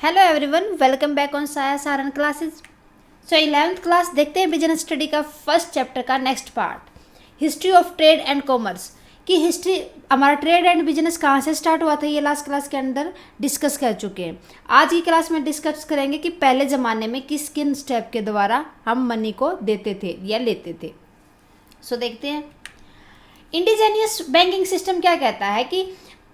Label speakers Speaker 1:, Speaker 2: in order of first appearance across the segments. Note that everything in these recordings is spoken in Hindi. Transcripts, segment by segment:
Speaker 1: Hello everyone, welcome back on साया सारन क्लासेस। सो 11th क्लास देखते हैं बिजनेस स्टडी का फर्स्ट चैप्टर का next part, history of trade and commerce की हिस्ट्री। हमारा ट्रेड एंड बिजनेस कहाँ से स्टार्ट हुआ था ये लास्ट क्लास के अंदर डिस्कस कर चुके हैं। आज की क्लास में डिस्कस करेंगे कि पहले ज़माने में किस किन स्टेप के द्वारा हम मनी को देते थे या लेते थे। सो देखते हैं इंडिजीनियस बैंकिंग सिस्टम क्या कहता है कि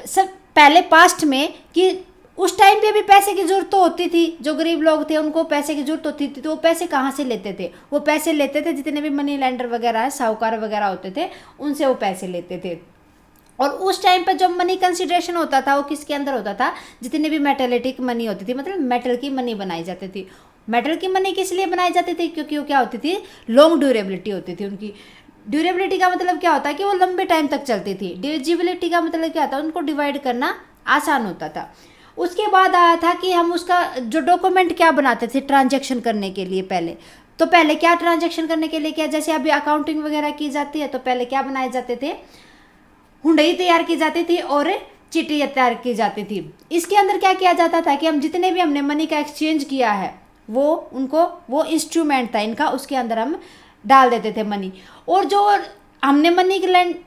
Speaker 1: सब पहले पास्ट में कि उस टाइम पे भी पैसे की जरूरत तो होती थी, जो गरीब लोग थे उनको पैसे की जरूरत होती थी, तो वो पैसे कहाँ से लेते थे? वो पैसे लेते थे जितने भी मनी लेंडर वगैरह है, साहूकार वगैरह होते थे, उनसे वो पैसे लेते थे। और उस टाइम पर जो मनी कंसिडरेशन होता था वो किसके अंदर होता था? जितने भी मेटलिटिक मनी होती थी, मतलब मेटल की मनी बनाई जाती थी। मेटल की मनी किस लिए बनाई जाती थी? क्योंकि वो क्या होती थी, लॉन्ग ड्यूरेबिलिटी होती थी उनकी। ड्यूरेबिलिटी का मतलब क्या होता है कि वो लंबे टाइम तक चलती थी। डिविजिबिलिटी का मतलब क्या होता है? उनको डिवाइड करना आसान होता था। उसके बाद आया था कि हम उसका जो डॉक्यूमेंट क्या बनाते थे ट्रांजैक्शन करने के लिए। पहले क्या ट्रांजैक्शन करने के लिए क्या, जैसे अभी अकाउंटिंग वगैरह की जाती है तो पहले क्या बनाए जाते थे? हुंडई तैयार की जाती थी और चिट्ठी तैयार की जाती थी। इसके अंदर क्या किया जाता था कि हम जितने भी हमने मनी का एक्सचेंज किया है वो इंस्ट्रूमेंट था इनका, उसके अंदर हम डाल देते थे मनी। और जो हमने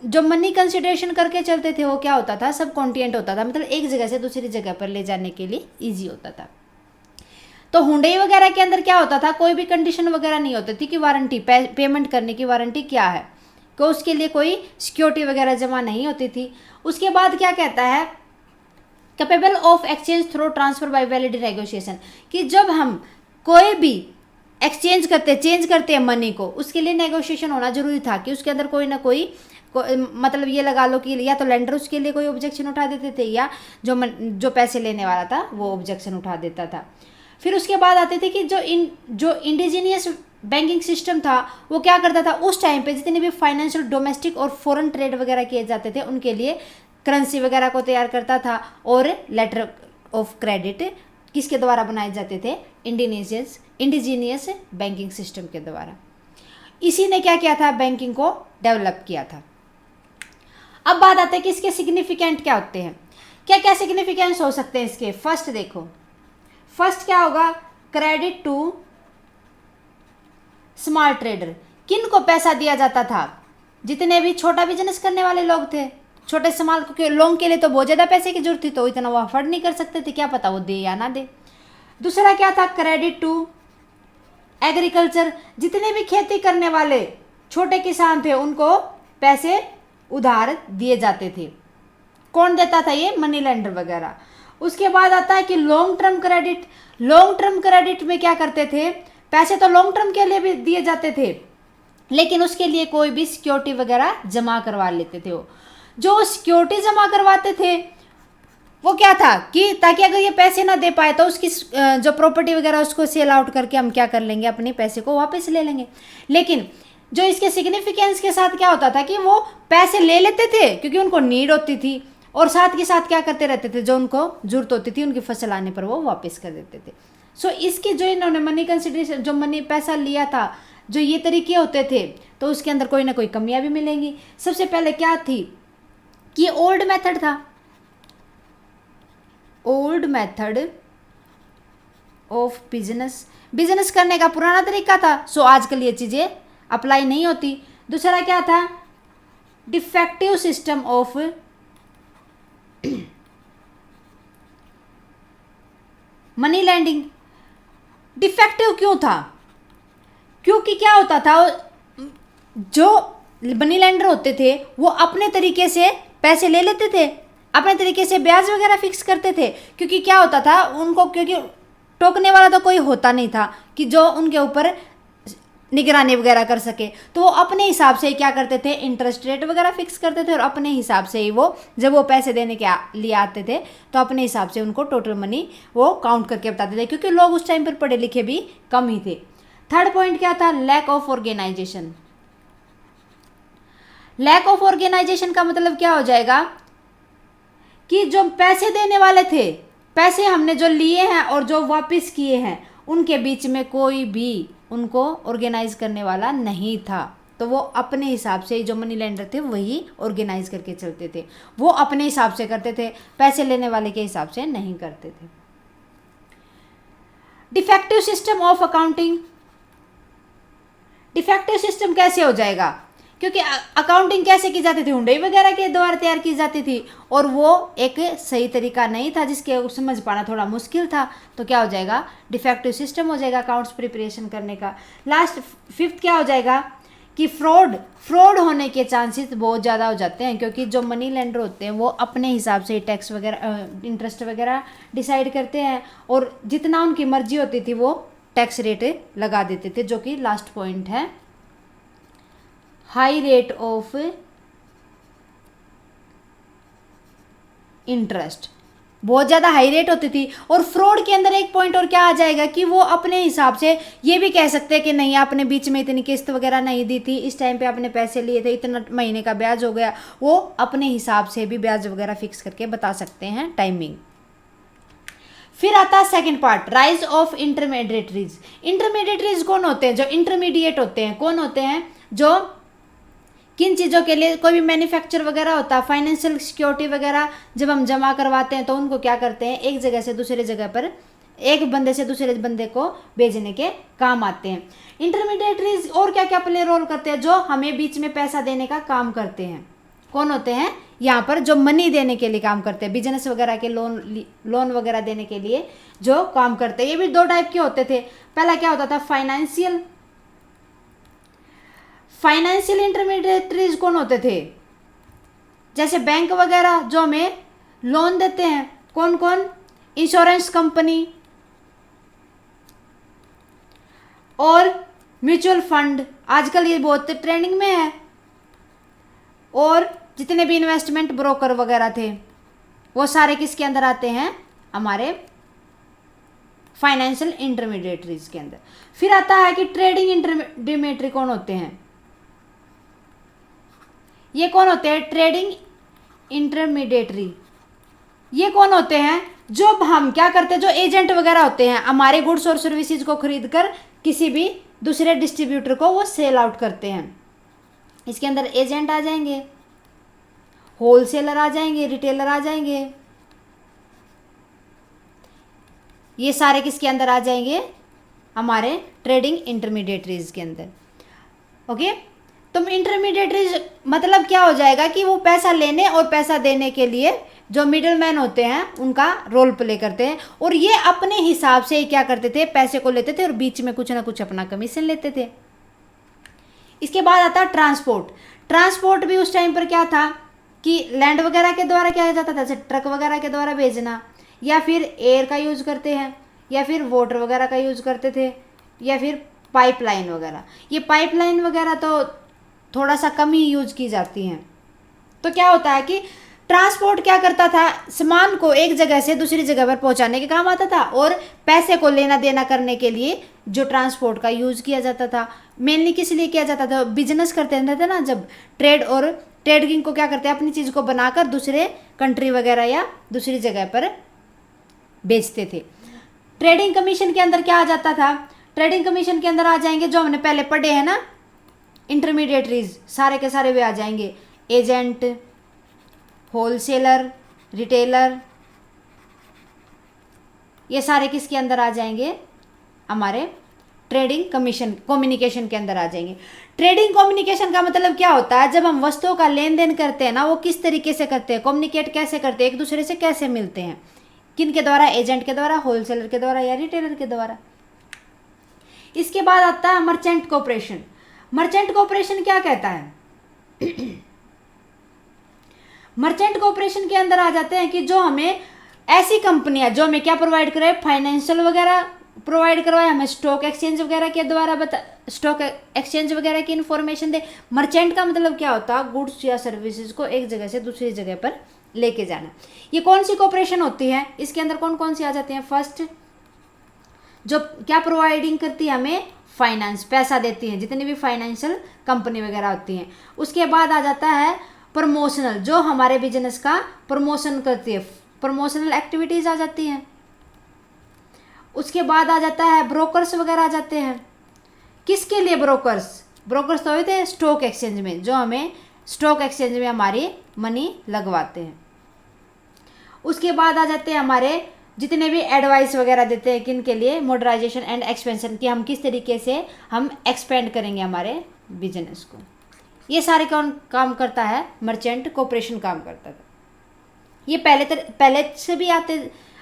Speaker 1: जो मनी कंसिडरेशन करके चलते थे वो क्या होता था? सब कॉन्टिनेंट होता था, मतलब एक जगह से दूसरी जगह पर ले जाने के लिए इजी होता था। तो हुंडई वगैरह के अंदर क्या होता था? कोई भी कंडीशन वगैरह नहीं होती थी कि वारंटी पेमेंट करने की वारंटी क्या है, कि उसके लिए कोई सिक्योरिटी वगैरह जमा नहीं होती थी। उसके बाद क्या कहता है? Capable of exchange through transfer by valid negotiation, कि जब हम कोई भी चेंज करते हैं मनी को, उसके लिए नेगोशिएशन होना जरूरी था कि उसके अंदर कोई ना कोई मतलब ये लगा लो कि या तो लेंडर उसके लिए कोई ऑब्जेक्शन उठा देते थे या जो पैसे लेने वाला था वो ऑब्जेक्शन उठा देता था। फिर उसके बाद आते थे कि जो इंडिजीनियस बैंकिंग सिस्टम था वो क्या करता था? उस टाइम पे जितने भी फाइनेंशियल डोमेस्टिक और फॉरेन ट्रेड वगैरह किए जाते थे उनके लिए करेंसी वगैरह को तैयार करता था, और लेटर ऑफ क्रेडिट किसके द्वारा बनाए जाते थे? इंडिजीनियस बैंकिंग सिस्टम के द्वारा। इसी ने क्या किया था? बैंकिंग को डेवलप किया था। अब बात आते हैं कि इसके सिग्निफिकेंट क्या होते हैं, क्या क्या सिग्निफिकेंस हो सकते हैं इसके। फर्स्ट देखो, फर्स्ट क्या होगा? Credit to small trader. किन को पैसा दिया जाता था? जितने भी छोटा बिजनेस करने वाले लोग थे, छोटे स्मॉल लोगों के लिए तो बहुत ज़्यादा पैसे की जरूरत थी, तो इतना वो अफोर्ड नहीं कर सकते थे, क्या पता वो दे या ना दे। दूसरा क्या था? Credit to agriculture. जितने भी खेती करने वाले छोटे किसान थे उनको पैसे उधार दिए जाते थे। कौन देता था? ये मनी लेंडर वगैरह। उसके बाद आता है कि long term credit. Long term credit में क्या करते थे? पैसे तो लॉन्ग टर्म के लिए भी दिए जाते थे, लेकिन उसके लिए कोई भी सिक्योरिटी वगैरह जमा करवा लेते थे। वो जो सिक्योरिटी जमा करवाते थे वो क्या था कि ताकि अगर ये पैसे ना दे पाए तो उसकी जो प्रॉपर्टी वगैरह उसको सेल आउट करके हम क्या कर लेंगे? अपने पैसे को वापस ले लेंगे। लेकिन जो इसके सिग्निफिकेंस के साथ क्या होता था कि वो पैसे ले लेते थे क्योंकि उनको नीड होती थी, और साथ के साथ क्या करते रहते थे? जो उनको जरूरत होती थी उनकी फसल आने पर वो वापस कर देते थे। सो इसके जो इन्होंने मनी कंसिडरेशन, जो मनी पैसा लिया था, जो ये तरीके होते थे, तो उसके अंदर कोई ना कोई कमियां भी मिलेंगी। सबसे पहले क्या थी कि ओल्ड मेथड था, ओल्ड मेथड ऑफ बिजनेस करने का पुराना तरीका था। सो आजकल ये चीज़ें अप्लाई नहीं होती। दूसरा क्या था? Defective system of money lending. Defective क्यों था? क्योंकि क्या होता था, जो मनी लेंडर होते थे वो अपने तरीके से पैसे ले लेते थे, अपने तरीके से ब्याज वगैरह फिक्स करते थे। क्योंकि क्या होता था उनको, क्योंकि टोकने वाला तो कोई होता नहीं था कि जो उनके ऊपर निगरानी वगैरह कर सके, तो वो अपने हिसाब से क्या करते थे? इंटरेस्ट रेट वगैरह फिक्स करते थे, और अपने हिसाब से ही वो जब वो पैसे देने के लिए आते थे तो अपने हिसाब से उनको टोटल मनी वो काउंट करके बताते थे, क्योंकि लोग उस टाइम पर पढ़े लिखे भी कम ही थे। थर्ड पॉइंट क्या था? Lack of organisation. Lack of organisation का मतलब क्या हो जाएगा कि जो पैसे देने वाले थे, पैसे हमने जो लिए हैं और जो वापस किए हैं, उनके बीच में कोई भी उनको ऑर्गेनाइज करने वाला नहीं था। तो वो अपने हिसाब से, जो मनी लेंडर थे वही ऑर्गेनाइज करके चलते थे, वो अपने हिसाब से करते थे, पैसे लेने वाले के हिसाब से नहीं करते थे। Defective system of accounting, defective system कैसे हो जाएगा, क्योंकि अकाउंटिंग कैसे की जाती थी, हुंडई वगैरह के द्वारा तैयार की जाती थी और वो एक सही तरीका नहीं था जिसके समझ पाना थोड़ा मुश्किल था, तो क्या हो जाएगा, डिफेक्टिव सिस्टम हो जाएगा अकाउंट्स प्रिपरेशन करने का। लास्ट 5th क्या हो जाएगा कि फ्रॉड होने के चांसेस बहुत ज़्यादा हो जाते हैं, क्योंकि जो मनी लेंडर होते हैं वो अपने हिसाब से टैक्स वगैरह इंटरेस्ट वगैरह डिसाइड करते हैं और जितना उनकी मर्जी होती थी वो टैक्स रेट लगा देते थे, जो कि लास्ट पॉइंट है, हाई रेट ऑफ इंटरेस्ट, बहुत ज़्यादा हाई रेट होती थी। और फ्रॉड के अंदर एक पॉइंट और क्या आ जाएगा कि वो अपने हिसाब से ये भी कह सकते हैं कि नहीं आपने बीच में इतनी किस्त वगैरह नहीं दी थी, इस टाइम पे आपने पैसे लिए थे, इतना महीने का ब्याज हो गया, वो अपने हिसाब से भी ब्याज वगैरह फिक्स करके बता सकते हैं टाइमिंग। फिर आता है second part, rise of intermediaries. Intermediaries कौन होते हैं, जो इंटरमीडिएट होते हैं, कौन होते हैं, जो किन चीज़ों के लिए, कोई भी मैन्युफैक्चर वगैरह होता है, फाइनेंशियल सिक्योरिटी वगैरह जब हम जमा करवाते हैं तो उनको क्या करते हैं, एक जगह से दूसरे जगह पर, एक बंदे से दूसरे बंदे को भेजने के काम आते हैं। इंटरमीडिएटरीज और क्या क्या प्ले रोल करते हैं, जो हमें बीच में पैसा देने का काम करते हैं, कौन होते हैं, यहाँ पर जो मनी देने के लिए काम करते हैं, बिजनेस वगैरह के लोन वगैरह देने के लिए जो काम करते हैं। ये भी 2 टाइप के होते थे। पहला क्या होता था, फाइनेंशियल इंटरमीडिएटरीज कौन होते थे, जैसे बैंक वगैरह जो हमें लोन देते हैं, कौन कौन, इंश्योरेंस कंपनी और म्यूचुअल फंड, आजकल ये बहुत ट्रेंडिंग में है, और जितने भी इन्वेस्टमेंट ब्रोकर वगैरह थे वो सारे किसके अंदर आते हैं, हमारे फाइनेंशियल इंटरमीडिएटरीज के अंदर। फिर आता है कि ट्रेडिंग इंटरमीडिएटरी कौन होते हैं, ये कौन होते हैं, ट्रेडिंग इंटरमीडिएटरी, ये कौन होते हैं, जो हम क्या करते हैं, जो एजेंट वगैरह होते हैं, हमारे गुड्स और सर्विसेज को खरीद कर किसी भी दूसरे डिस्ट्रीब्यूटर को वो सेल आउट करते हैं। इसके अंदर एजेंट आ जाएंगे, होलसेलर आ जाएंगे, रिटेलर आ जाएंगे, ये सारे किसके अंदर आ जाएंगे, हमारे ट्रेडिंग इंटरमीडिएटरीज के अंदर। ओके, तो इंटरमीडिएटरीज मतलब क्या हो जाएगा कि वो पैसा लेने और पैसा देने के लिए जो मिडल मैन होते हैं उनका रोल प्ले करते हैं, और ये अपने हिसाब से क्या करते थे, पैसे को लेते थे और बीच में कुछ ना कुछ अपना कमीशन लेते थे। इसके बाद आता है ट्रांसपोर्ट। ट्रांसपोर्ट भी उस टाइम पर क्या था कि लैंड वगैरह के द्वारा किया जाता था, जैसे ट्रक वगैरह के द्वारा भेजना, या फिर एयर का यूज़ करते हैं, या फिर वाटर वगैरह का यूज़ करते थे, या फिर पाइपलाइन वगैरह। ये पाइपलाइन वगैरह तो थोड़ा सा कम ही यूज़ की जाती हैं। तो क्या होता है कि ट्रांसपोर्ट क्या करता था, सामान को एक जगह से दूसरी जगह पर पहुंचाने के काम आता था, और पैसे को लेना देना करने के लिए जो ट्रांसपोर्ट का यूज़ किया जाता था, मेनली किस लिए किया जाता था, बिजनेस करते थे ना, जब ट्रेडिंग को क्या करते हैं, अपनी चीज़ को बनाकर दूसरे कंट्री वगैरह या दूसरी जगह पर बेचते थे। ट्रेडिंग कमीशन के अंदर क्या आ जाता था, ट्रेडिंग कमीशन के अंदर आ जाएंगे जो हमने पहले पढ़े हैं ना, इंटरमीडिएटरीज सारे के सारे वे आ जाएंगे, एजेंट, होलसेलर, रिटेलर, ये सारे किसके अंदर आ जाएंगे, हमारे ट्रेडिंग कम्युनिकेशन के अंदर आ जाएंगे। ट्रेडिंग कम्युनिकेशन का मतलब क्या होता है, जब हम वस्तुओं का लेन देन करते हैं ना, वो किस तरीके से करते हैं, कम्युनिकेट कैसे करते हैं, एक दूसरे से कैसे मिलते हैं, किन के द्वारा, एजेंट के द्वारा, होलसेलर के द्वारा या रिटेलर के द्वारा। इसके बाद आता है मर्चेंट कॉर्पोरेशन। मर्चेंट कॉर्पोरेशन क्या कहता है, मर्चेंट कॉर्पोरेशन के अंदर आ जाते हैं कि जो हमें ऐसी कंपनियां जो हमें क्या प्रोवाइड करे, फाइनेंशियल वगैरह प्रोवाइड करवाए, हमें स्टॉक एक्सचेंज वगैरह के द्वारा स्टॉक एक्सचेंज वगैरह की इन्फॉर्मेशन दे। मर्चेंट का मतलब क्या होता है, गुड्स या सर्विसेज को एक जगह से दूसरी जगह पर लेके जाना। ये कौन सी कॉर्पोरेशन होती है, इसके अंदर कौन कौन सी आ जाती हैं, फर्स्ट जो क्या प्रोवाइडिंग करती है, हमें फाइनेंस, पैसा देती हैं, जितनी भी फाइनेंशियल कंपनी वगैरह होती हैं। उसके बाद आ जाता है प्रमोशनल, जो हमारे बिजनेस का प्रमोशन करती है, प्रमोशनल एक्टिविटीज़ आ जाती हैं। उसके बाद आ जाता है ब्रोकर्स वगैरह आ जाते हैं। किसके लिए ब्रोकर्स, ब्रोकर्स तो होते हैं स्टॉक एक्सचेंज में, जो हमें स्टॉक एक्सचेंज में हमारी मनी लगवाते हैं। उसके बाद आ जाते हैं हमारे जितने भी एडवाइस वगैरह देते हैं किन के लिए, मॉडर्नाइजेशन एंड एक्सपेंशन, कि हम किस तरीके से हम एक्सपेंड करेंगे हमारे बिजनेस को। ये सारे कौन काम करता है, मर्चेंट कॉर्पोरेशन काम करता था। ये पहले से भी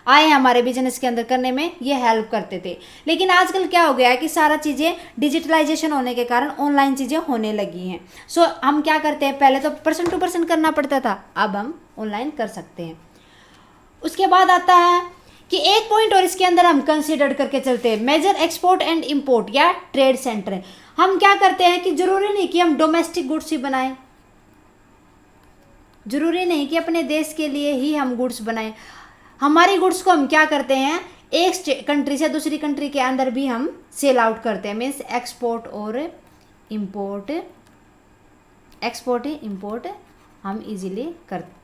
Speaker 1: आए हैं हमारे बिजनेस के अंदर करने में, ये हेल्प करते थे। लेकिन आजकल क्या हो गया है कि सारा चीज़ें डिजिटलाइजेशन होने के कारण ऑनलाइन चीज़ें होने लगी हैं। सो हम क्या करते हैं, पहले तो पर्सन टू पर्सन करना पड़ता था, अब हम ऑनलाइन कर सकते हैं। उसके बाद आता है कि एक पॉइंट और इसके अंदर हम कंसीडर करके चलते हैं, मेजर एक्सपोर्ट एंड इंपोर्ट या ट्रेड सेंटर। हम क्या करते हैं कि जरूरी नहीं कि हम डोमेस्टिक गुड्स ही बनाएं, जरूरी नहीं कि अपने देश के लिए ही हम गुड्स बनाएं। हमारी गुड्स को हम क्या करते हैं, एक कंट्री से दूसरी कंट्री के अंदर भी हम सेल आउट करते हैं, मीन्स एक्सपोर्ट और इंपोर्ट, एक्सपोर्ट इंपोर्ट हम इजीली करते।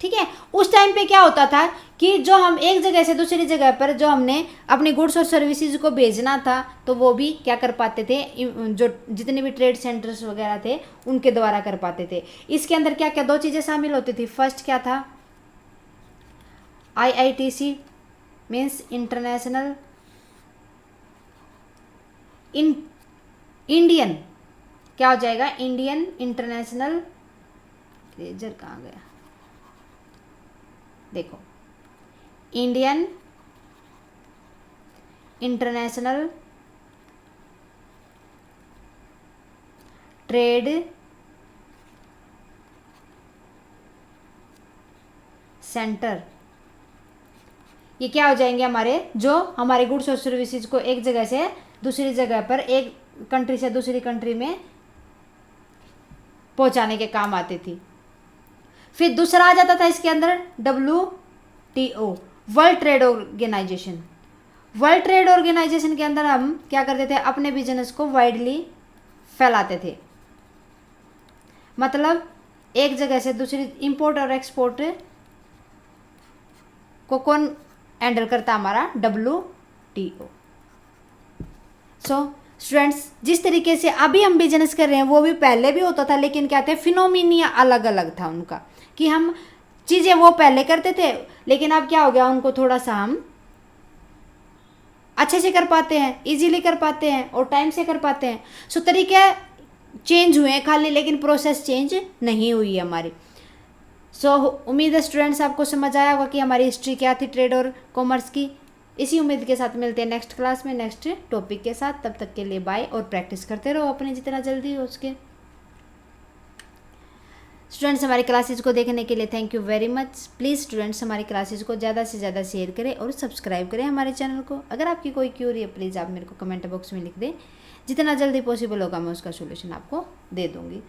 Speaker 1: ठीक है, उस टाइम पे क्या होता था कि जो हम एक जगह से दूसरी जगह पर जो हमने अपनी गुड्स और सर्विसेज को भेजना था, तो वो भी क्या कर पाते थे, जो जितने भी ट्रेड सेंटर्स वगैरह थे उनके द्वारा कर पाते थे। इसके अंदर क्या क्या दो चीज़ें शामिल होती थी। फर्स्ट क्या था, IITC मीन्स इंटरनेशनल इंडियन, क्या हो जाएगा, इंडियन इंटरनेशनल, रेजर कहाँ गया, देखो, इंडियन इंटरनेशनल ट्रेड सेंटर। ये क्या हो जाएंगे हमारे, जो हमारे गुड्स और सर्विसेज को एक जगह से दूसरी जगह पर, एक कंट्री से दूसरी कंट्री में पहुंचाने के काम आती थी। फिर दूसरा आ जाता था इसके अंदर WTO, world trade organisation. World trade organisation के अंदर हम क्या करते थे, अपने बिजनेस को वाइडली फैलाते थे। मतलब एक जगह से दूसरी, इंपोर्ट और एक्सपोर्ट को कौन हैंडल करता, हमारा WTO। सो स्टूडेंट्स, जिस तरीके से अभी हम बिजनेस कर रहे हैं वो भी पहले भी होता था, लेकिन क्या थे, फिनोमिनिया अलग अलग था उनका, कि हम चीज़ें वो पहले करते थे, लेकिन अब क्या हो गया, उनको थोड़ा सा हम अच्छे से कर पाते हैं, इजीली कर पाते हैं और टाइम से कर पाते हैं। सो तरीके चेंज हुए हैं खाली, लेकिन प्रोसेस चेंज नहीं हुई है हमारी। सो उम्मीद है स्टूडेंट्स आपको समझ आया होगा कि हमारी हिस्ट्री क्या थी ट्रेड और कॉमर्स की। इसी उम्मीद के साथ मिलते हैं नेक्स्ट क्लास में नेक्स्ट टॉपिक के साथ। तब तक के लिए बाय, और प्रैक्टिस करते रहो अपने जितना जल्दी हो उसके। स्टूडेंट्स, हमारी क्लासेस को देखने के लिए thank you very much. Please students, हमारी क्लासेस को ज़्यादा से ज़्यादा शेयर करें और सब्सक्राइब करें हमारे चैनल को। अगर आपकी कोई क्यूरी है प्लीज़ आप मेरे को कमेंट बॉक्स में लिख दें, जितना जल्दी पॉसिबल होगा मैं उसका सोल्यूशन आपको दे दूँगी।